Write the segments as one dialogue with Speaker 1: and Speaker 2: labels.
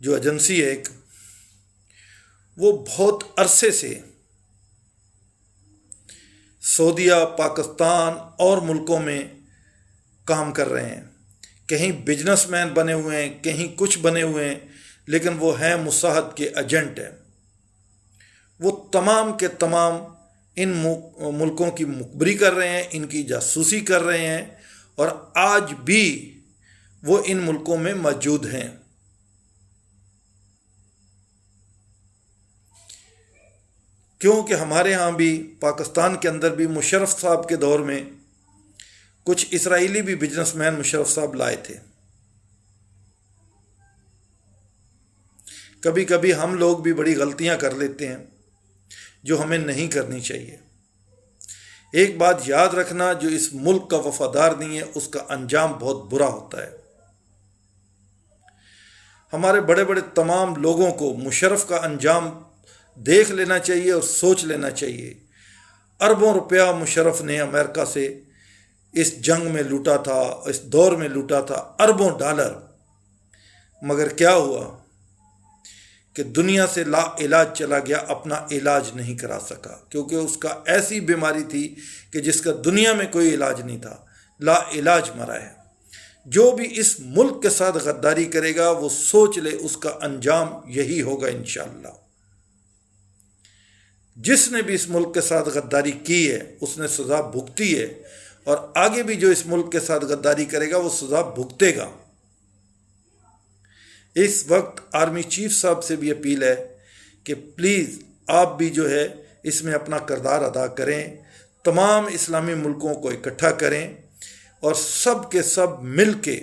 Speaker 1: جو ایجنسی ہے ایک، وہ بہت عرصے سے سعودیہ، پاکستان اور ملکوں میں کام کر رہے ہیں. کہیں بزنس مین بنے ہوئے ہیں، کہیں کچھ بنے ہوئے ہیں، لیکن وہ ہیں مصاہد کے ایجنٹ ہیں. وہ تمام کے تمام ان ملکوں کی مخبری کر رہے ہیں، ان کی جاسوسی کر رہے ہیں، اور آج بھی وہ ان ملکوں میں موجود ہیں. کیونکہ ہمارے ہاں بھی، پاکستان کے اندر بھی مشرف صاحب کے دور میں کچھ اسرائیلی بھی بزنس مین مشرف صاحب لائے تھے. کبھی کبھی ہم لوگ بھی بڑی غلطیاں کر لیتے ہیں جو ہمیں نہیں کرنی چاہیے. ایک بات یاد رکھنا، جو اس ملک کا وفادار نہیں ہے اس کا انجام بہت برا ہوتا ہے. ہمارے بڑے بڑے تمام لوگوں کو مشرف کا انجام دیکھ لینا چاہیے اور سوچ لینا چاہیے. اربوں روپیہ مشرف نے امریکہ سے اس جنگ میں لوٹا تھا، اس دور میں لوٹا تھا، اربوں ڈالر. مگر کیا ہوا کہ دنیا سے لا علاج چلا گیا، اپنا علاج نہیں کرا سکا، کیونکہ اس کا ایسی بیماری تھی کہ جس کا دنیا میں کوئی علاج نہیں تھا. لا علاج مرا ہے. جو بھی اس ملک کے ساتھ غداری کرے گا وہ سوچ لے اس کا انجام یہی ہوگا انشاءاللہ. جس نے بھی اس ملک کے ساتھ غداری کی ہے اس نے سزا بھگتی ہے، اور آگے بھی جو اس ملک کے ساتھ غداری کرے گا وہ سزا بھگتے گا. اس وقت آرمی چیف صاحب سے بھی اپیل ہے کہ پلیز آپ بھی جو ہے اس میں اپنا کردار ادا کریں. تمام اسلامی ملکوں کو اکٹھا کریں اور سب کے سب مل کے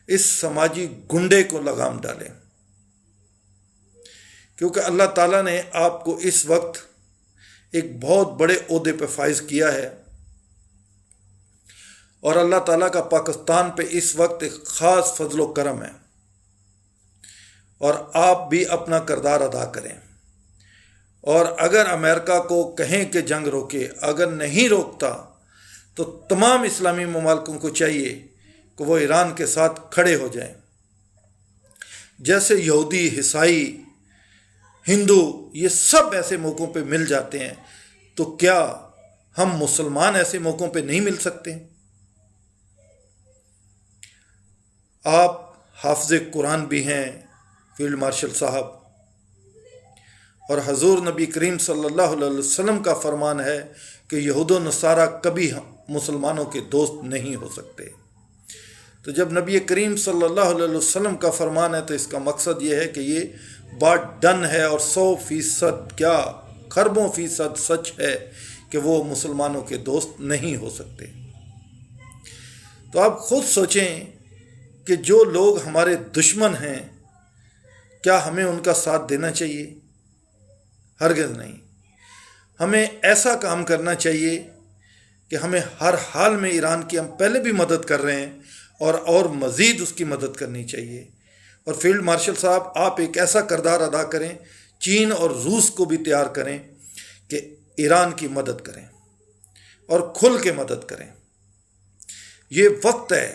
Speaker 1: اس سماجی گنڈے کو لگام ڈالیں. کیونکہ اللہ تعالیٰ نے آپ کو اس وقت ایک بہت بڑے عہدے پہ فائز کیا ہے، اور اللہ تعالیٰ کا پاکستان پہ اس وقت ایک خاص فضل و کرم ہے، اور آپ بھی اپنا کردار ادا کریں. اور اگر امریکہ کو کہیں کہ جنگ روکے، اگر نہیں روکتا تو تمام اسلامی ممالکوں کو چاہیے کہ وہ ایران کے ساتھ کھڑے ہو جائیں. جیسے یہودی، عیسائی، ہندو، یہ سب ایسے موقعوں پہ مل جاتے ہیں، تو کیا ہم مسلمان ایسے موقعوں پہ نہیں مل سکتے؟ آپ حافظ قرآن بھی ہیں فیلڈ مارشل صاحب، اور حضور نبی کریم صلی اللہ علیہ وسلم کا فرمان ہے کہ یہود و نصارہ کبھی مسلمانوں کے دوست نہیں ہو سکتے. تو جب نبی کریم صلی اللہ علیہ وسلم کا فرمان ہے تو اس کا مقصد یہ ہے کہ یہ بات ڈن ہے، اور 100% کیا خربوں فیصد سچ ہے کہ وہ مسلمانوں کے دوست نہیں ہو سکتے. تو آپ خود سوچیں کہ جو لوگ ہمارے دشمن ہیں، کیا ہمیں ان کا ساتھ دینا چاہیے؟ ہرگز نہیں. ہمیں ایسا کام کرنا چاہیے کہ ہمیں ہر حال میں ایران کی، ہم پہلے بھی مدد کر رہے ہیں اور مزید اس کی مدد کرنی چاہیے. اور فیلڈ مارشل صاحب، آپ ایک ایسا کردار ادا کریں، چین اور روس کو بھی تیار کریں کہ ایران کی مدد کریں اور کھل کے مدد کریں. یہ وقت ہے،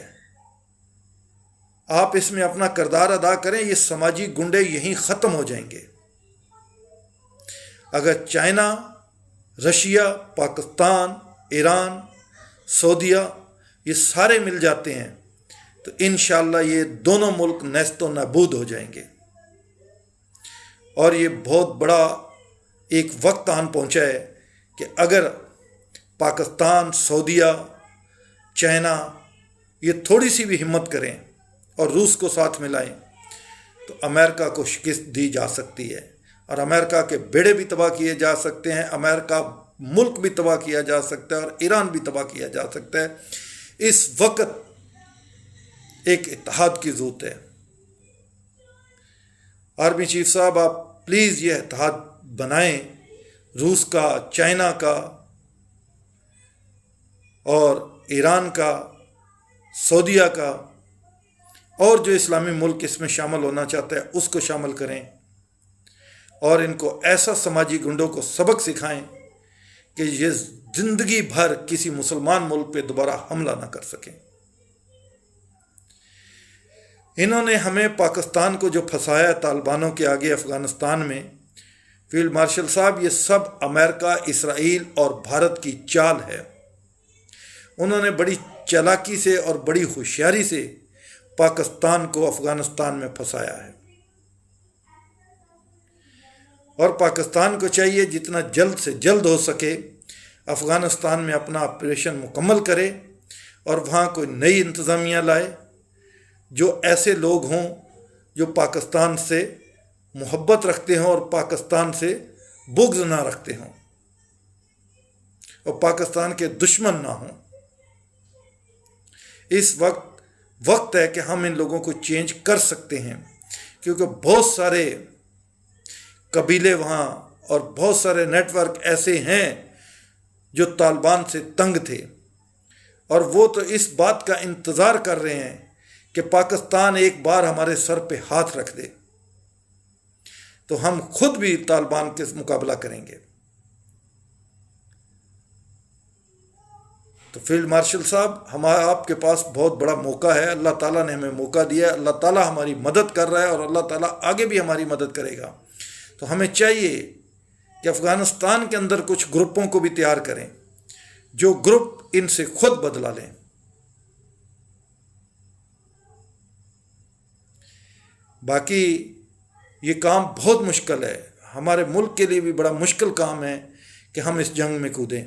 Speaker 1: آپ اس میں اپنا کردار ادا کریں. یہ سماجی گنڈے یہیں ختم ہو جائیں گے. اگر چائنا، رشیا، پاکستان، ایران، سعودیہ یہ سارے مل جاتے ہیں تو انشاءاللہ یہ دونوں ملک نیست و نابود ہو جائیں گے. اور یہ بہت بڑا ایک وقت آن پہنچا ہے کہ اگر پاکستان، سعودیہ، چائنا یہ تھوڑی سی بھی ہمت کریں اور روس کو ساتھ ملائیں تو امریکہ کو شکست دی جا سکتی ہے، اور امریکہ کے بیڑے بھی تباہ کیے جا سکتے ہیں، امریکہ ملک بھی تباہ کیا جا سکتا ہے، اور ایران بھی تباہ کیا جا سکتا ہے. اس وقت ایک اتحاد کی ضرورت ہے. آرمی چیف صاحب، آپ پلیز یہ اتحاد بنائیں، روس کا، چائنا کا اور ایران کا، سعودیہ کا، اور جو اسلامی ملک اس میں شامل ہونا چاہتا ہے اس کو شامل کریں، اور ان کو ایسا سماجی گنڈوں کو سبق سکھائیں کہ یہ زندگی بھر کسی مسلمان ملک پہ دوبارہ حملہ نہ کر سکیں. انہوں نے ہمیں پاکستان کو جو پھنسایا طالبانوں کے آگے افغانستان میں، فیلڈ مارشل صاحب، یہ سب امریکہ، اسرائیل اور بھارت کی چال ہے۔ انہوں نے بڑی چالاکی سے اور بڑی ہوشیاری سے پاکستان کو افغانستان میں پھنسایا ہے، اور پاکستان کو چاہیے جتنا جلد سے جلد ہو سکے افغانستان میں اپنا آپریشن مکمل کرے اور وہاں کوئی نئی انتظامیہ لائے، جو ایسے لوگ ہوں جو پاکستان سے محبت رکھتے ہوں اور پاکستان سے بغض نہ رکھتے ہوں اور پاکستان کے دشمن نہ ہوں۔ اس وقت ہے کہ ہم ان لوگوں کو چینج کر سکتے ہیں، کیونکہ بہت سارے قبیلے وہاں اور بہت سارے نیٹ ورک ایسے ہیں جو طالبان سے تنگ تھے، اور وہ تو اس بات کا انتظار کر رہے ہیں کہ پاکستان ایک بار ہمارے سر پہ ہاتھ رکھ دے تو ہم خود بھی طالبان کے مقابلہ کریں گے۔ تو فیلڈ مارشل صاحب، آپ کے پاس بہت بڑا موقع ہے، اللہ تعالیٰ نے ہمیں موقع دیا ہے، اللہ تعالیٰ ہماری مدد کر رہا ہے اور اللہ تعالیٰ آگے بھی ہماری مدد کرے گا۔ تو ہمیں چاہیے کہ افغانستان کے اندر کچھ گروپوں کو بھی تیار کریں، جو گروپ ان سے خود بدلا لیں۔ باقی یہ کام بہت مشکل ہے، ہمارے ملک کے لیے بھی بڑا مشکل کام ہے کہ ہم اس جنگ میں کودیں،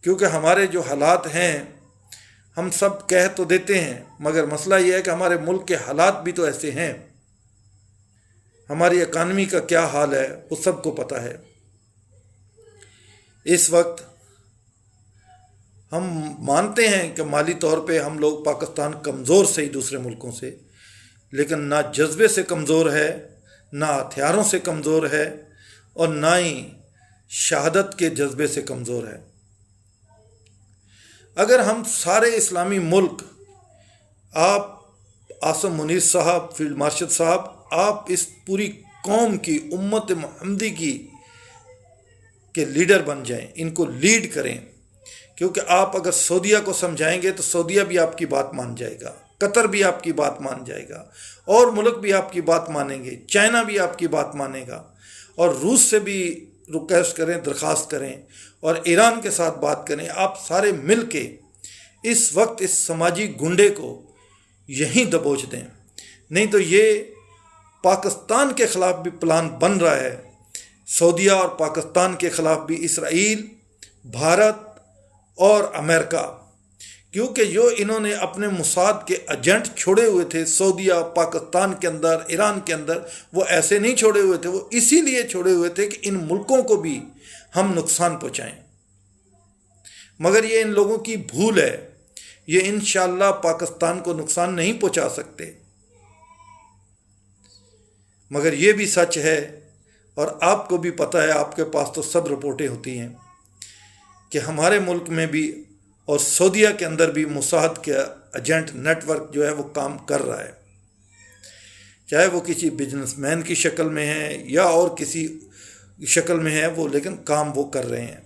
Speaker 1: کیونکہ ہمارے جو حالات ہیں ہم سب کہہ تو دیتے ہیں، مگر مسئلہ یہ ہے کہ ہمارے ملک کے حالات بھی تو ایسے ہیں۔ ہماری اکانومی کا کیا حال ہے وہ سب کو پتہ ہے۔ اس وقت ہم مانتے ہیں کہ مالی طور پہ ہم لوگ پاکستان کمزور سے ہی دوسرے ملکوں سے، لیکن نہ جذبے سے کمزور ہے، نہ ہتھیاروں سے کمزور ہے، اور نہ ہی شہادت کے جذبے سے کمزور ہے۔ اگر ہم سارے اسلامی ملک، آپ عاصم منیر صاحب، فیلڈ مارشل صاحب، آپ اس پوری قوم کی، امت محمدی کی کے لیڈر بن جائیں، ان کو لیڈ کریں، کیونکہ آپ اگر سعودیہ کو سمجھائیں گے تو سعودیہ بھی آپ کی بات مان جائے گا، قطر بھی آپ کی بات مان جائے گا، اور ملک بھی آپ کی بات مانیں گے، چائنا بھی آپ کی بات مانے گا، اور روس سے بھی ریکویسٹ کریں، درخواست کریں، اور ایران کے ساتھ بات کریں۔ آپ سارے مل کے اس وقت اس سماجی گنڈے کو یہیں دبوچ دیں، نہیں تو یہ پاکستان کے خلاف بھی پلان بن رہا ہے، سعودیہ اور پاکستان کے خلاف بھی اسرائیل، بھارت اور امریکہ، کیونکہ جو انہوں نے اپنے موساد کے ایجنٹ چھوڑے ہوئے تھے سعودیہ، پاکستان کے اندر، ایران کے اندر، وہ ایسے نہیں چھوڑے ہوئے تھے، وہ اسی لیے چھوڑے ہوئے تھے کہ ان ملکوں کو بھی ہم نقصان پہنچائیں۔ مگر یہ ان لوگوں کی بھول ہے، یہ انشاءاللہ پاکستان کو نقصان نہیں پہنچا سکتے۔ مگر یہ بھی سچ ہے، اور آپ کو بھی پتہ ہے، آپ کے پاس تو سب رپورٹیں ہوتی ہیں، کہ ہمارے ملک میں بھی اور سعودیہ کے اندر بھی موساد کا ایجنٹ نیٹ ورک جو ہے وہ کام کر رہا ہے، چاہے وہ کسی بزنس مین کی شکل میں ہے یا اور کسی شکل میں ہے، وہ لیکن کام وہ کر رہے ہیں،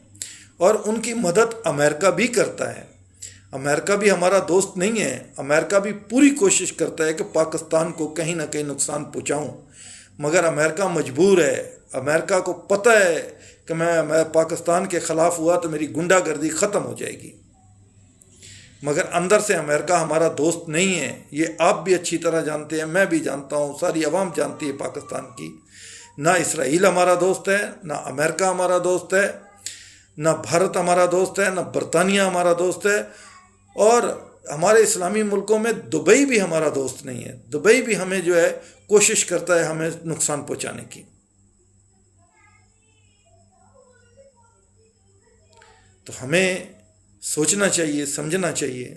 Speaker 1: اور ان کی مدد امریکہ بھی کرتا ہے۔ امریکہ بھی ہمارا دوست نہیں ہے، امریکہ بھی پوری کوشش کرتا ہے کہ پاکستان کو کہیں نہ کہیں نقصان پہنچاؤں، مگر امریکہ مجبور ہے۔ امریکہ کو پتہ ہے کہ میں پاکستان کے خلاف ہوا تو میری گنڈا گردی ختم ہو جائے گی، مگر اندر سے امریکہ ہمارا دوست نہیں ہے، یہ آپ بھی اچھی طرح جانتے ہیں، میں بھی جانتا ہوں، ساری عوام جانتی ہے پاکستان کی۔ نہ اسرائیل ہمارا دوست ہے، نہ امریکہ ہمارا دوست ہے، نہ بھارت ہمارا دوست ہے، نہ برطانیہ ہمارا دوست ہے، اور ہمارے اسلامی ملکوں میں دبئی بھی ہمارا دوست نہیں ہے۔ دبئی بھی ہمیں جو ہے کوشش کرتا ہے ہمیں نقصان پہنچانے کی۔ تو ہمیں سوچنا چاہیے، سمجھنا چاہیے،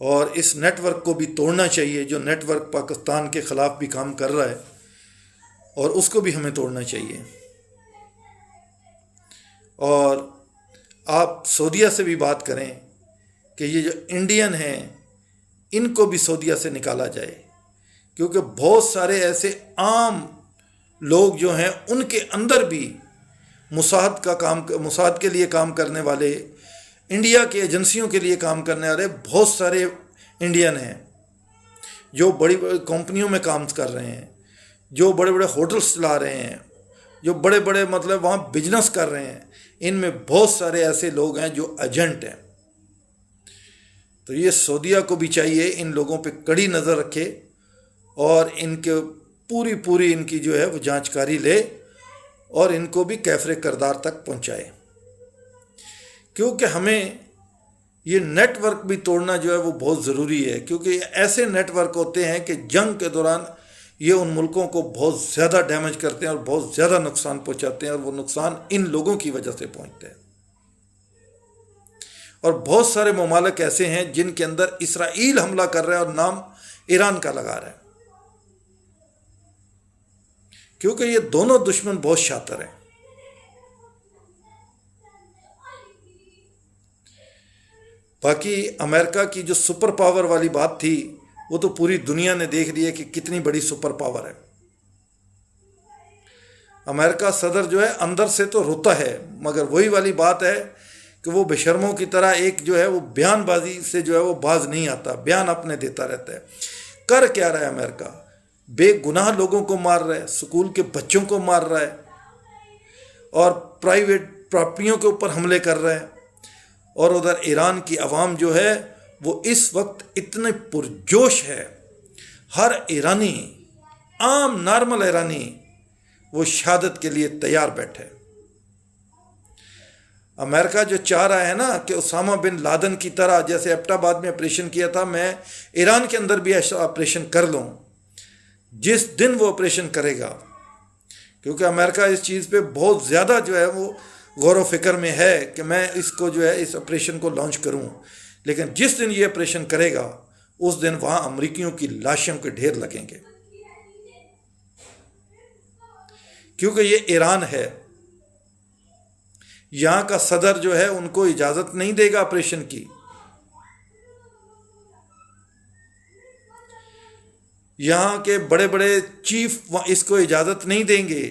Speaker 1: اور اس نیٹ ورک کو بھی توڑنا چاہیے، جو نیٹ ورک پاکستان کے خلاف بھی کام کر رہا ہے، اور اس کو بھی ہمیں توڑنا چاہیے۔ اور آپ سعودیہ سے بھی بات کریں کہ یہ جو انڈین ہیں ان کو بھی سعودیہ سے نکالا جائے، کیونکہ بہت سارے ایسے عام لوگ جو ہیں ان کے اندر بھی موساد کے لیے کام کرنے والے انڈیا کی ایجنسیوں کے لیے کام کرنے والے بہت سارے انڈین ہیں جو بڑی بڑی کمپنیوں میں کام کر رہے ہیں، جو بڑے بڑے ہوٹلس چلا رہے ہیں، جو بڑے بڑے مطلب وہاں بزنس کر رہے ہیں. ان میں بہت سارے ایسے لوگ ہیں جو ایجنٹ ہیں. تو یہ سعودیہ کو بھی چاہیے ان لوگوں پہ کڑی نظر رکھے اور ان کے پوری ان کی جو ہے وہ جانچ کاری لے اور ان کو بھی کیفر کردار تک پہنچائے. کیونکہ ہمیں یہ نیٹ ورک بھی توڑنا جو ہے وہ بہت ضروری ہے، کیونکہ یہ ایسے نیٹ ورک ہوتے ہیں کہ جنگ کے دوران یہ ان ملکوں کو بہت زیادہ ڈیمیج کرتے ہیں اور بہت زیادہ نقصان پہنچاتے ہیں، اور وہ نقصان ان لوگوں کی وجہ سے پہنچتے ہیں. اور بہت سارے ممالک ایسے ہیں جن کے اندر اسرائیل حملہ کر رہا ہے اور نام ایران کا لگا رہا ہے، کیونکہ یہ دونوں دشمن بہت شاطر ہیں. باقی امریکہ کی جو سپر پاور والی بات تھی وہ تو پوری دنیا نے دیکھ لی ہے کہ کتنی بڑی سپر پاور ہے. امریکہ صدر جو ہے اندر سے تو روتا ہے، مگر وہی والی بات ہے کہ وہ بے شرموں کی طرح ایک جو ہے وہ بیان بازی سے جو ہے وہ باز نہیں آتا، بیان اپنے دیتا رہتا ہے. کر کیا رہا ہے امریکہ؟ بے گناہ لوگوں کو مار رہا ہے، سکول کے بچوں کو مار رہا ہے اور پرائیویٹ پراپرٹیوں کے اوپر حملے کر رہا ہے. اور ادھر ایران کی عوام جو ہے وہ اس وقت اتنے پرجوش ہے، ہر ایرانی، عام نارمل ایرانی وہ شہادت کے لیے تیار بیٹھے. امریکہ جو چاہ رہا ہے نا کہ اسامہ بن لادن کی طرح جیسے ایبٹ آباد میں آپریشن کیا تھا، میں ایران کے اندر بھی ایسا آپریشن کر لوں. جس دن وہ آپریشن کرے گا، کیونکہ امریکہ اس چیز پہ بہت زیادہ جو ہے وہ غور و فکر میں ہے کہ میں اس کو جو ہے اس آپریشن کو لانچ کروں، لیکن جس دن یہ آپریشن کرے گا اس دن وہاں امریکیوں کی لاشوں کے ڈھیر لگیں گے، کیونکہ یہ ایران ہے. یہاں کا صدر جو ہے ان کو اجازت نہیں دے گا آپریشن کی. یہاں کے بڑے بڑے چیف اس کو اجازت نہیں دیں گے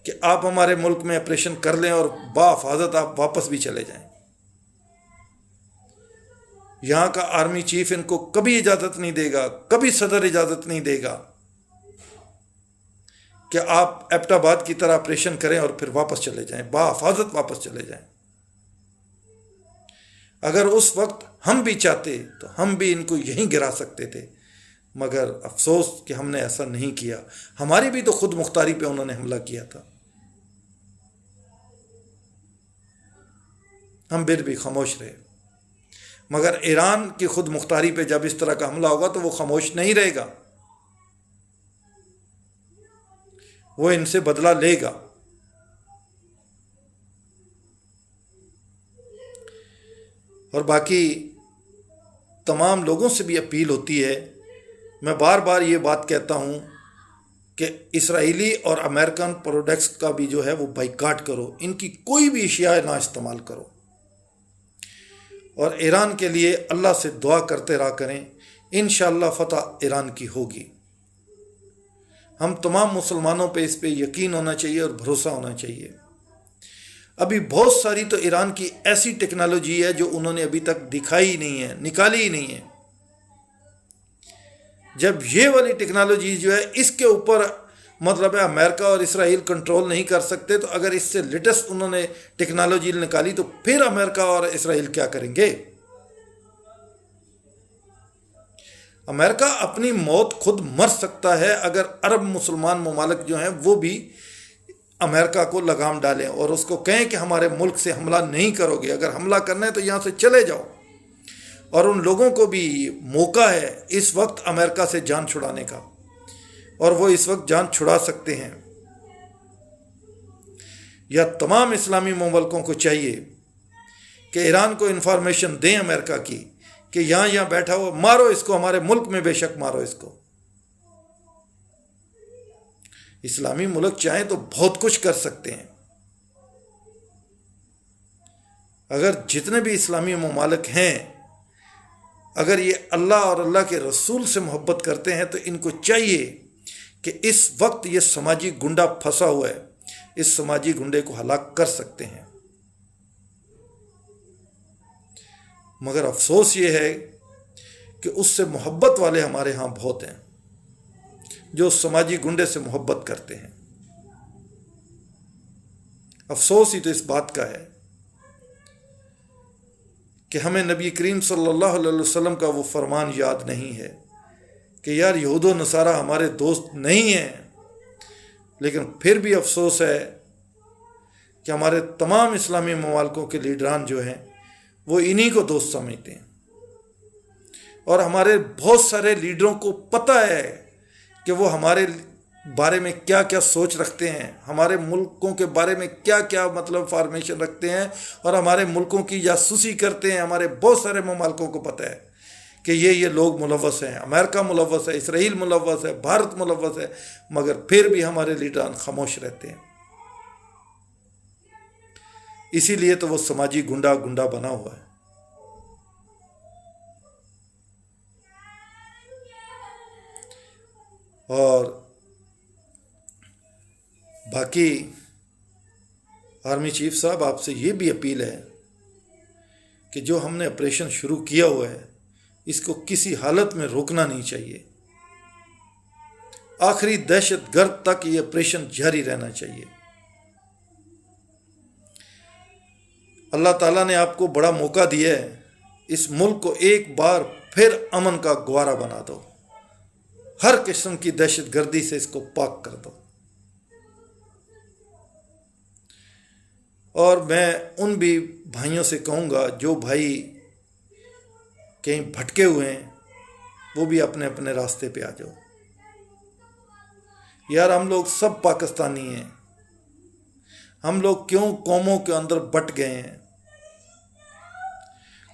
Speaker 1: کہ آپ ہمارے ملک میں آپریشن کر لیں اور بحفاظت آپ واپس بھی چلے جائیں. یہاں کا آرمی چیف ان کو کبھی اجازت نہیں دے گا، کبھی صدر اجازت نہیں دے گا کہ آپ ایبٹ آباد کی طرح آپریشن کریں اور پھر واپس چلے جائیں، بحفاظت واپس چلے جائیں. اگر اس وقت ہم بھی چاہتے تو ہم بھی ان کو یہیں گرا سکتے تھے، مگر افسوس کہ ہم نے ایسا نہیں کیا. ہماری بھی تو خود مختاری پہ انہوں نے حملہ کیا تھا، ہم پھر بھی خاموش رہے. مگر ایران کی خود مختاری پہ جب اس طرح کا حملہ ہوگا تو وہ خاموش نہیں رہے گا، وہ ان سے بدلہ لے گا. اور باقی تمام لوگوں سے بھی اپیل ہوتی ہے، میں بار بار یہ بات کہتا ہوں کہ اسرائیلی اور امریکن پروڈکٹس کا بھی جو ہے وہ بائیکاٹ کرو، ان کی کوئی بھی اشیاء نہ استعمال کرو. اور ایران کے لیے اللہ سے دعا کرتے رہا کریں، انشاءاللہ فتح ایران کی ہوگی. ہم تمام مسلمانوں پہ اس پہ یقین ہونا چاہیے اور بھروسہ ہونا چاہیے. ابھی بہت ساری تو ایران کی ایسی ٹیکنالوجی ہے جو انہوں نے ابھی تک دکھائی ہی نہیں ہے، نکالی ہی نہیں ہے. جب یہ والی ٹیکنالوجی جو ہے اس کے اوپر مطلب ہے امریکہ اور اسرائیل کنٹرول نہیں کر سکتے، تو اگر اس سے لیٹسٹ انہوں نے ٹیکنالوجی نکالی تو پھر امریکہ اور اسرائیل کیا کریں گے؟ امریکہ اپنی موت خود مر سکتا ہے اگر عرب مسلمان ممالک جو ہیں وہ بھی امریکہ کو لگام ڈالیں اور اس کو کہیں کہ ہمارے ملک سے حملہ نہیں کرو گے، اگر حملہ کرنا ہے تو یہاں سے چلے جاؤ. اور ان لوگوں کو بھی موقع ہے اس وقت امریکہ سے جان چھڑانے کا، اور وہ اس وقت جان چھڑا سکتے ہیں. یا تمام اسلامی ممالکوں کو چاہیے کہ ایران کو انفارمیشن دیں امریکہ کی کہ یہاں بیٹھا ہو، مارو اس کو، ہمارے ملک میں بے شک مارو اس کو. اسلامی ملک چاہیں تو بہت کچھ کر سکتے ہیں. اگر جتنے بھی اسلامی ممالک ہیں اگر یہ اللہ اور اللہ کے رسول سے محبت کرتے ہیں تو ان کو چاہیے کہ اس وقت یہ سماجی گنڈا پھنسا ہوا ہے، اس سماجی گنڈے کو ہلاک کر سکتے ہیں. مگر افسوس یہ ہے کہ اس سے محبت والے ہمارے ہاں بہت ہیں جو سماجی گنڈے سے محبت کرتے ہیں۔ افسوس ہی تو اس بات کا ہے کہ ہمیں نبی کریم صلی اللہ علیہ وسلم کا وہ فرمان یاد نہیں ہے کہ یار یہود و نصارہ ہمارے دوست نہیں ہیں، لیکن پھر بھی افسوس ہے کہ ہمارے تمام اسلامی ممالکوں کے لیڈران جو ہیں وہ انہی کو دوست سمجھتے ہیں، اور ہمارے بہت سارے لیڈروں کو پتہ ہے کہ وہ ہمارے بارے میں کیا کیا سوچ رکھتے ہیں، ہمارے ملکوں کے بارے میں کیا کیا فارمیشن رکھتے ہیں، اور ہمارے ملکوں کی جاسوسی کرتے ہیں۔ ہمارے بہت سارے ممالکوں کو پتہ ہے کہ یہ لوگ ملوث ہیں، امریکہ ملوث ہے، اسرائیل ملوث ہے، بھارت ملوث ہے، مگر پھر بھی ہمارے لیڈران خاموش رہتے ہیں۔ اسی لیے تو وہ سماجی گنڈا بنا ہوا ہے۔ اور باقی آرمی چیف صاحب، آپ سے یہ بھی اپیل ہے کہ جو ہم نے آپریشن شروع کیا ہوا ہے اس کو کسی حالت میں روکنا نہیں چاہیے، آخری دہشت گرد تک یہ آپریشن جاری رہنا چاہیے۔ اللہ تعالیٰ نے آپ کو بڑا موقع دیا ہے، اس ملک کو ایک بار پھر امن کا گوارا بنا دو، ہر قسم کی دہشت گردی سے اس کو پاک کر دو۔ اور میں ان بھی بھائیوں سے کہوں گا جو بھائی کہیں بھٹکے ہوئے ہیں وہ بھی اپنے اپنے راستے پہ آ جاؤ۔ یار ہم لوگ سب پاکستانی ہیں، ہم لوگ کیوں قوموں کے اندر بٹ گئے ہیں؟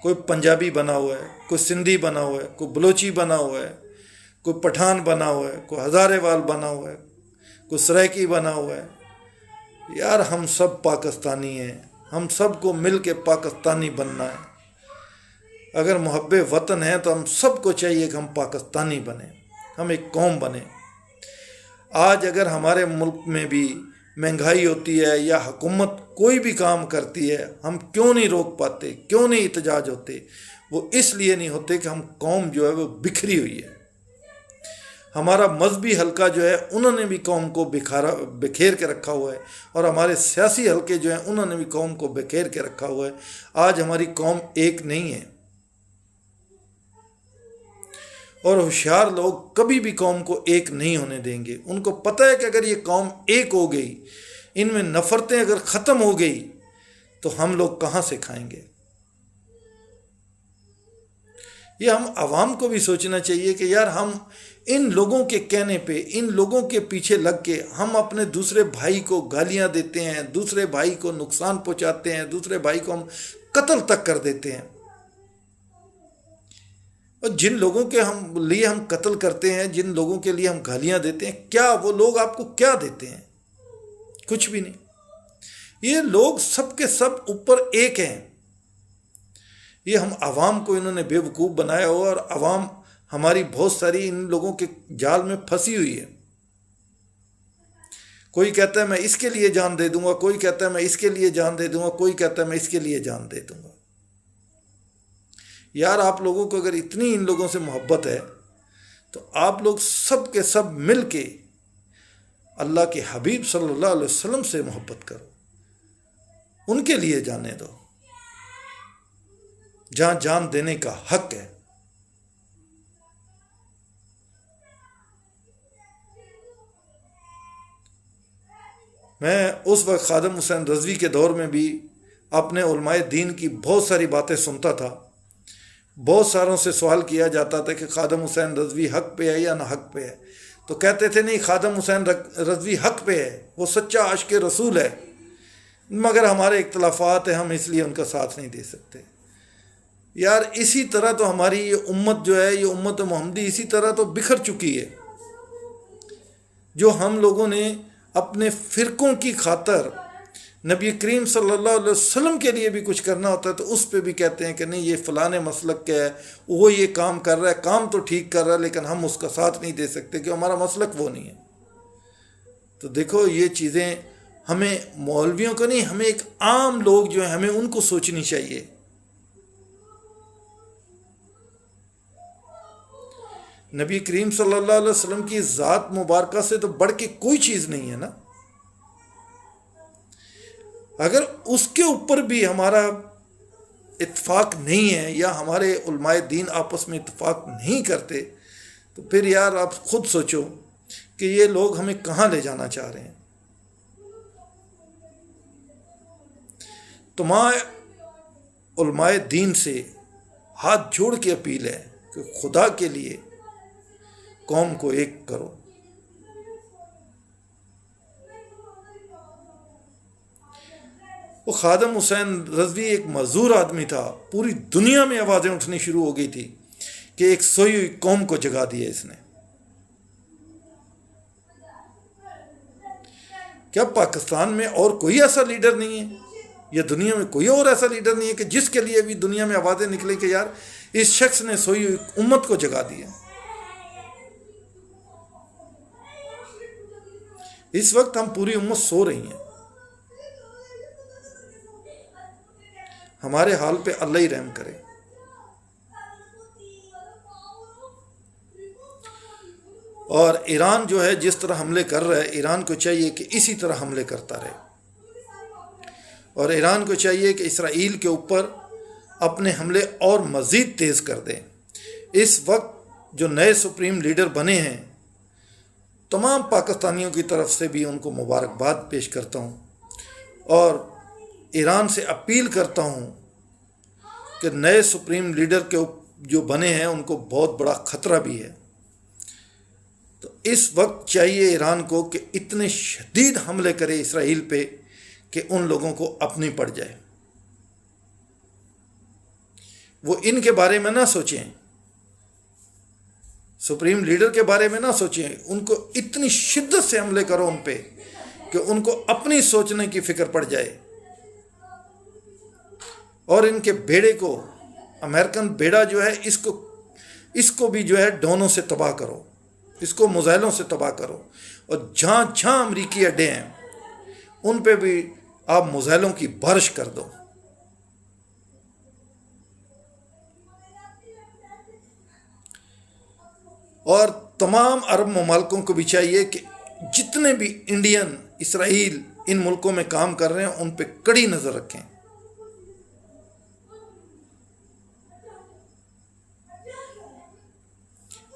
Speaker 1: کوئی پنجابی بنا ہوا ہے، کوئی سندھی بنا ہوا ہے، کوئی بلوچی بنا ہوا ہے، کوئی پٹھان بنا ہوا ہے، کوئی ہزارے وال بنا ہوا ہے، کوئی سرائکی بنا ہوا ہے۔ یار ہم سب پاکستانی ہیں، ہم سب کو مل کے پاکستانی بننا ہے۔ اگر محب وطن ہے تو ہم سب کو چاہیے کہ ہم پاکستانی بنیں، ہم ایک قوم بنیں۔ آج اگر ہمارے ملک میں بھی مہنگائی ہوتی ہے یا حکومت کوئی بھی کام کرتی ہے، ہم کیوں نہیں روک پاتے، کیوں نہیں احتجاج ہوتے؟ وہ اس لیے نہیں ہوتے کہ ہم قوم جو ہے وہ بکھری ہوئی ہے۔ ہمارا مذہبی حلقہ جو ہے انہوں نے بھی قوم کو بکھیر کے رکھا ہوا ہے، اور ہمارے سیاسی حلقے جو ہیں انہوں نے بھی قوم کو بکھیر کے رکھا ہوا ہے۔ آج ہماری قوم ایک نہیں ہے، اور ہوشیار لوگ کبھی بھی قوم کو ایک نہیں ہونے دیں گے۔ ان کو پتہ ہے کہ اگر یہ قوم ایک ہو گئی، ان میں نفرتیں اگر ختم ہو گئی تو ہم لوگ کہاں سے کھائیں گے؟ یہ ہم عوام کو بھی سوچنا چاہیے کہ یار ہم ان لوگوں کے کہنے پہ، ان لوگوں کے پیچھے لگ کے ہم اپنے دوسرے بھائی کو گالیاں دیتے ہیں، دوسرے بھائی کو نقصان پہنچاتے ہیں، دوسرے بھائی کو ہم قتل تک کر دیتے ہیں۔ اور جن لوگوں کے لیے ہم قتل کرتے ہیں، جن لوگوں کے لیے ہم گالیاں دیتے ہیں، کیا وہ لوگ آپ کو کیا دیتے ہیں؟ کچھ بھی نہیں۔ یہ لوگ سب کے سب اوپر ایک ہیں۔ یہ ہم عوام کو انہوں نے بے وقوف بنایا ہوا، اور عوام ہماری بہت ساری ان لوگوں کے جال میں پھنسی ہوئی ہے۔ کوئی کہتا ہے میں اس کے لیے جان دے دوں گا، کوئی کہتا ہے میں اس کے لیے جان دے دوں گا، کوئی کہتا ہے میں اس کے لیے جان دے دوں گا۔ یار آپ لوگوں کو اگر اتنی ان لوگوں سے محبت ہے تو آپ لوگ سب کے سب مل کے اللہ کے حبیب صلی اللہ علیہ وسلم سے محبت کرو، ان کے لیے جانے دو جہاں جان دینے کا حق ہے۔ میں اس وقت خادم حسین رضوی کے دور میں بھی اپنے علماء دین کی بہت ساری باتیں سنتا تھا۔ بہت ساروں سے سوال کیا جاتا تھا کہ خادم حسین رضوی حق پہ ہے یا نہ حق پہ ہے، تو کہتے تھے نہیں، خادم حسین رضوی حق پہ ہے، وہ سچا عاشق رسول ہے، مگر ہمارے اختلافات ہیں، ہم اس لیے ان کا ساتھ نہیں دے سکتے۔ یار اسی طرح تو ہماری یہ امت جو ہے، یہ امت محمدی اسی طرح تو بکھر چکی ہے۔ جو ہم لوگوں نے اپنے فرقوں کی خاطر نبی کریم صلی اللہ علیہ وسلم کے لیے بھی کچھ کرنا ہوتا ہے تو اس پہ بھی کہتے ہیں کہ نہیں، یہ فلاں مسلک کا ہے، وہ یہ کام کر رہا ہے، کام تو ٹھیک کر رہا ہے، لیکن ہم اس کا ساتھ نہیں دے سکتے کہ ہمارا مسلک وہ نہیں ہے۔ تو دیکھو یہ چیزیں ہمیں مولویوں کو نہیں، ہمیں ایک عام لوگ جو ہیں ہمیں ان کو سوچنی چاہیے نبی کریم صلی اللہ علیہ وسلم کی ذات مبارکہ سے تو بڑھ کے کوئی چیز نہیں ہے نا. اگر اس کے اوپر بھی ہمارا اتفاق نہیں ہے یا ہمارے علماء دین آپس میں اتفاق نہیں کرتے تو پھر یار آپ خود سوچو کہ یہ لوگ ہمیں کہاں لے جانا چاہ رہے ہیں. تمام علماء دین سے ہاتھ جوڑ کے اپیل ہے کہ خدا کے لیے قوم کو ایک کرو. وہ خادم حسین رضوی ایک معذور آدمی تھا. پوری دنیا میں آوازیں اٹھنی شروع ہو گئی تھی کہ ایک سوئی ہوئی قوم کو جگا دیا اس نے. کیا پاکستان میں اور کوئی ایسا لیڈر نہیں ہے یا دنیا میں کوئی اور ایسا لیڈر نہیں ہے کہ جس کے لیے بھی دنیا میں آوازیں نکلیں کہ یار اس شخص نے سوئی ہوئی امت کو جگا دیا. اس وقت ہم پوری امت سو رہی ہیں. ہمارے حال پہ اللہ ہی رحم کرے. اور ایران جو ہے جس طرح حملے کر رہا ہے، ایران کو چاہیے کہ اسی طرح حملے کرتا رہے. اور ایران کو چاہیے کہ اسرائیل کے اوپر اپنے حملے اور مزید تیز کر دے. اس وقت جو نئے سپریم لیڈر بنے ہیں، تمام پاکستانیوں کی طرف سے بھی ان کو مبارکباد پیش کرتا ہوں اور ایران سے اپیل کرتا ہوں کہ نئے سپریم لیڈر کے جو بنے ہیں ان کو بہت بڑا خطرہ بھی ہے. تو اس وقت چاہیے ایران کو کہ اتنے شدید حملے کرے اسرائیل پہ کہ ان لوگوں کو اپنی پڑ جائے. وہ ان کے بارے میں نہ سوچیں، سپریم لیڈر کے بارے میں نہ سوچیں. ان کو اتنی شدت سے حملے کرو ان پہ کہ ان کو اپنی سوچنے کی فکر پڑ جائے. اور ان کے بیڑے کو، امریکن بیڑا جو ہے، اس کو بھی جو ہے ڈرونوں سے تباہ کرو، اس کو میزائلوں سے تباہ کرو. اور جہاں جہاں امریکی اڈے ہیں ان پہ بھی آپ میزائلوں کی بارش کر دو. اور تمام عرب ممالکوں کو بھی چاہیے کہ جتنے بھی انڈین، اسرائیل ان ملکوں میں کام کر رہے ہیں ان پہ کڑی نظر رکھیں.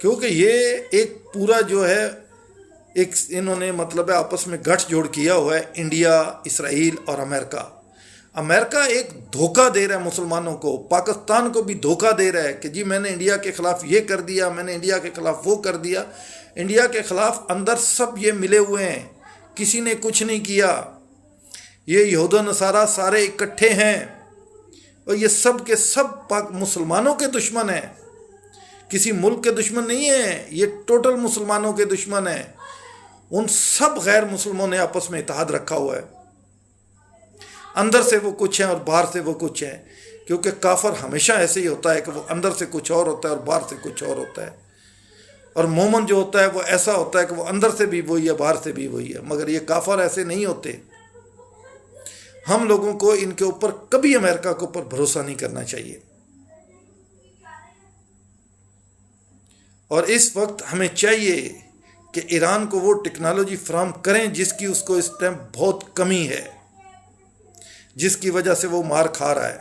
Speaker 1: کیونکہ یہ ایک پورا جو ہے ایک انہوں نے مطلب ہے آپس میں گٹھ جوڑ کیا ہوا ہے، انڈیا، اسرائیل اور امریکہ. امریکہ ایک دھوکہ دے رہا ہے مسلمانوں کو، پاکستان کو بھی دھوکہ دے رہا ہے کہ جی میں نے انڈیا کے خلاف یہ کر دیا، میں نے انڈیا کے خلاف وہ کر دیا. انڈیا کے خلاف اندر سب یہ ملے ہوئے ہیں، کسی نے کچھ نہیں کیا. یہ یہود و نصارہ سارے اکٹھے ہیں اور یہ سب کے سب مسلمانوں کے دشمن ہیں، کسی ملک کے دشمن نہیں ہیں. یہ ٹوٹل مسلمانوں کے دشمن ہیں. ان سب غیر مسلموں نے آپس میں اتحاد رکھا ہوا ہے. اندر سے وہ کچھ ہیں اور باہر سے وہ کچھ ہیں، کیونکہ کافر ہمیشہ ایسے ہی ہوتا ہے کہ وہ اندر سے کچھ اور ہوتا ہے اور باہر سے کچھ اور ہوتا ہے. اور مومن جو ہوتا ہے وہ ایسا ہوتا ہے کہ وہ اندر سے بھی وہی ہے، باہر سے بھی وہی ہے. مگر یہ کافر ایسے نہیں ہوتے. ہم لوگوں کو ان کے اوپر کبھی امریکہ کے اوپر بھروسہ نہیں کرنا چاہیے. اور اس وقت ہمیں چاہیے کہ ایران کو وہ ٹیکنالوجی فراہم کریں جس کی اس کو اس ٹائم بہت کمی ہے، جس کی وجہ سے وہ مار کھا رہا ہے.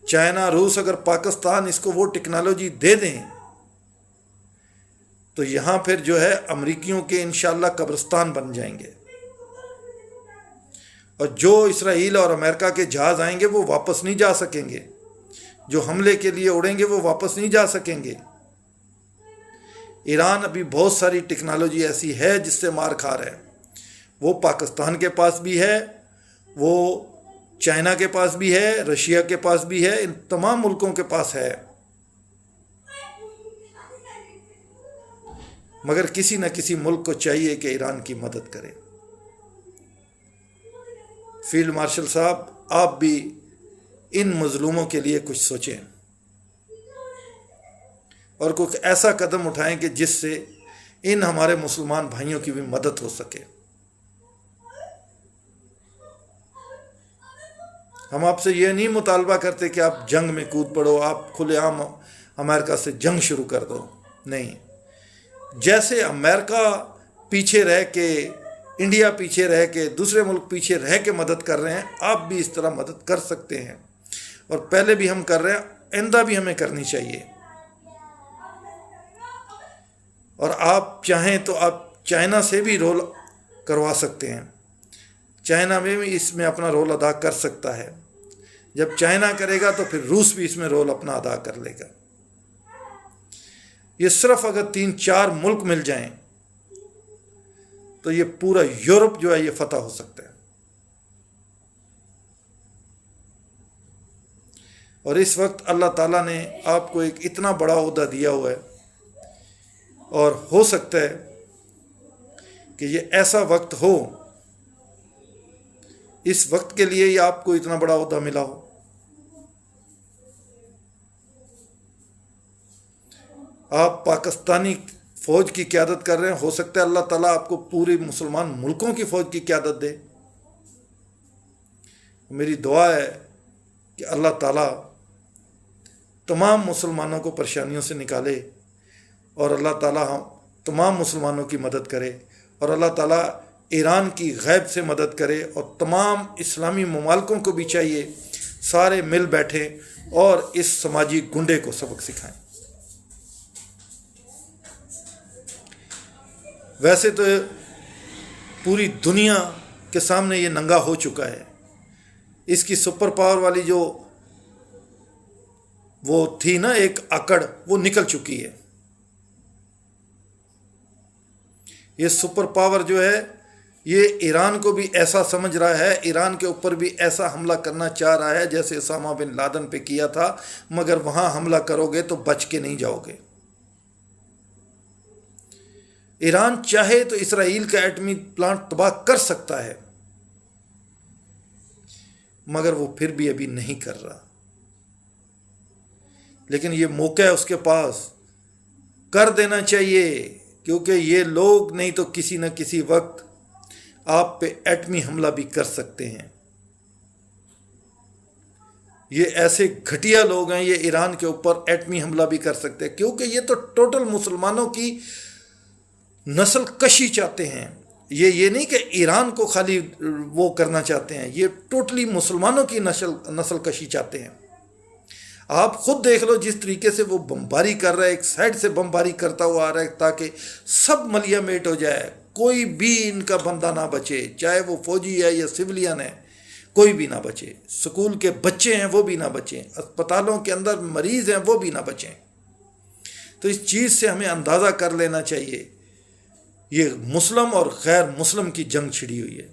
Speaker 1: چائنا، روس، اگر پاکستان اس کو وہ ٹیکنالوجی دے دیں تو یہاں پھر جو ہے امریکیوں کے انشاءاللہ قبرستان بن جائیں گے. اور جو اسرائیل اور امریکہ کے جہاز آئیں گے وہ واپس نہیں جا سکیں گے. جو حملے کے لیے اڑیں گے وہ واپس نہیں جا سکیں گے. ایران ابھی بہت ساری ٹیکنالوجی ایسی ہے جس سے مار کھا رہا ہے. وہ پاکستان کے پاس بھی ہے، وہ چائنا کے پاس بھی ہے، رشیا کے پاس بھی ہے، ان تمام ملکوں کے پاس ہے. مگر کسی نہ کسی ملک کو چاہیے کہ ایران کی مدد کرے. فیلڈ مارشل صاحب، آپ بھی ان مظلوموں کے لیے کچھ سوچیں اور کوئی ایسا قدم اٹھائیں کہ جس سے ان ہمارے مسلمان بھائیوں کی بھی مدد ہو سکے. ہم آپ سے یہ نہیں مطالبہ کرتے کہ آپ جنگ میں کود پڑو، آپ کھلے عام امریکہ سے جنگ شروع کر دو، نہیں۔ جیسے امریکہ پیچھے رہ کے، انڈیا پیچھے رہ کے، دوسرے ملک پیچھے رہ کے مدد کر رہے ہیں، آپ بھی اس طرح مدد کر سکتے ہیں، اور پہلے بھی ہم کر رہے ہیں، آئندہ بھی ہمیں کرنی چاہیے۔ اور آپ چاہیں تو آپ چائنا سے بھی رول کروا سکتے ہیں، چائنا میں بھی اس میں اپنا رول ادا کر سکتا ہے۔ جب چائنا کرے گا تو پھر روس بھی اس میں رول اپنا ادا کر لے گا۔ یہ صرف اگر 3-4 ملک مل جائیں تو یہ پورا یورپ جو ہے یہ فتح ہو سکتا ہے۔ اور اس وقت اللہ تعالیٰ نے آپ کو ایک اتنا بڑا عہدہ دیا ہوا ہے، اور ہو سکتا ہے کہ یہ ایسا وقت ہو، اس وقت کے لیے ہی آپ کو اتنا بڑا عہدہ ملا ہو۔ آپ پاکستانی فوج کی قیادت کر رہے ہیں، ہو سکتا ہے اللہ تعالیٰ آپ کو پوری مسلمان ملکوں کی فوج کی قیادت دے۔ میری دعا ہے کہ اللہ تعالیٰ تمام مسلمانوں کو پریشانیوں سے نکالے، اور اللہ تعالیٰ ہم تمام مسلمانوں کی مدد کرے، اور اللہ تعالیٰ ایران کی غیب سے مدد کرے، اور تمام اسلامی ممالکوں کو بھی چاہیے سارے مل بیٹھیں اور اس سماجی گنڈے کو سبق سکھائیں۔ ویسے تو پوری دنیا کے سامنے یہ ننگا ہو چکا ہے، اس کی سپر پاور والی جو وہ تھی نا ایک اکڑ، وہ نکل چکی ہے۔ یہ سپر پاور جو ہے یہ ایران کو بھی ایسا سمجھ رہا ہے، ایران کے اوپر بھی ایسا حملہ کرنا چاہ رہا ہے جیسے اسامہ بن لادن پہ کیا تھا، مگر وہاں حملہ کرو گے تو بچ کے نہیں جاؤ گے۔ ایران چاہے تو اسرائیل کا ایٹمی پلانٹ تباہ کر سکتا ہے، مگر وہ پھر بھی ابھی نہیں کر رہا، لیکن یہ موقع ہے اس کے پاس، کر دینا چاہیے، کیونکہ یہ لوگ نہیں تو کسی نہ کسی وقت آپ پہ ایٹمی حملہ بھی کر سکتے ہیں۔ یہ ایسے گھٹیا لوگ ہیں، یہ ایران کے اوپر ایٹمی حملہ بھی کر سکتے ہیں، کیونکہ یہ تو ٹوٹل مسلمانوں کی نسل کشی چاہتے ہیں۔ یہ نہیں کہ ایران کو خالی وہ کرنا چاہتے ہیں، یہ ٹوٹلی مسلمانوں کی نسل کشی چاہتے ہیں۔ آپ خود دیکھ لو جس طریقے سے وہ بمباری کر رہا ہے، ایک سائڈ سے بمباری کرتا ہوا آ رہا ہے تاکہ سب ملیا میٹ ہو جائے، کوئی بھی ان کا بندہ نہ بچے، چاہے وہ فوجی ہے یا سویلین ہے، کوئی بھی نہ بچے، سکول کے بچے ہیں وہ بھی نہ بچیں، اسپتالوں کے اندر مریض ہیں وہ بھی نہ بچیں۔ تو اس چیز سے ہمیں اندازہ کر لینا چاہیے یہ مسلم اور غیر مسلم کی جنگ چھڑی ہوئی ہے۔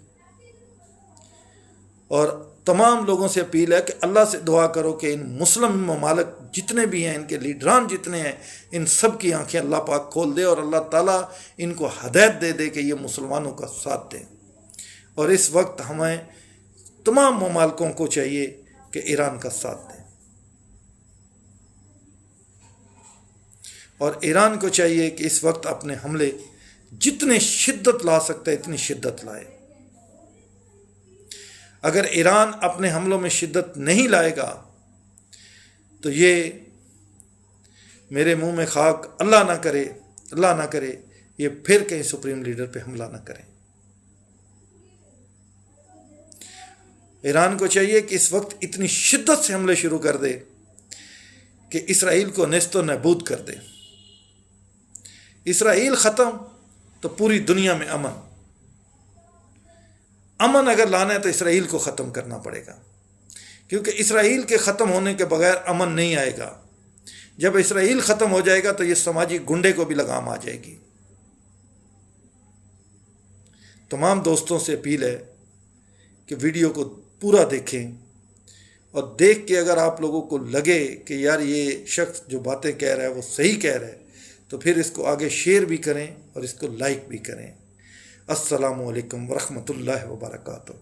Speaker 1: اور تمام لوگوں سے اپیل ہے کہ اللہ سے دعا کرو کہ ان مسلم ممالک جتنے بھی ہیں، ان کے لیڈران جتنے ہیں، ان سب کی آنکھیں اللہ پاک کھول دے، اور اللہ تعالیٰ ان کو ہدایت دے دے کہ یہ مسلمانوں کا ساتھ دیں۔ اور اس وقت ہمیں تمام ممالکوں کو چاہیے کہ ایران کا ساتھ دیں، اور ایران کو چاہیے کہ اس وقت اپنے حملے جتنے شدت لا سکتا ہے اتنی شدت لائے۔ اگر ایران اپنے حملوں میں شدت نہیں لائے گا تو یہ میرے منہ میں خاک، اللہ نہ کرے یہ پھر کہیں سپریم لیڈر پہ حملہ نہ کریں۔ ایران کو چاہیے کہ اس وقت اتنی شدت سے حملے شروع کر دے کہ اسرائیل کو نیست و نابود کر دے۔ اسرائیل ختم تو پوری دنیا میں امن اگر لانا ہے تو اسرائیل کو ختم کرنا پڑے گا، کیونکہ اسرائیل کے ختم ہونے کے بغیر امن نہیں آئے گا۔ جب اسرائیل ختم ہو جائے گا تو یہ سماجی گنڈے کو بھی لگام آ جائے گی۔ تمام دوستوں سے اپیل ہے کہ ویڈیو کو پورا دیکھیں، اور دیکھ کے اگر آپ لوگوں کو لگے کہ یار یہ شخص جو باتیں کہہ رہا ہے وہ صحیح کہہ رہا ہے تو پھر اس کو آگے شیئر بھی کریں اور اس کو لائک بھی کریں۔ السلام علیکم ورحمۃ اللہ وبرکاتہ۔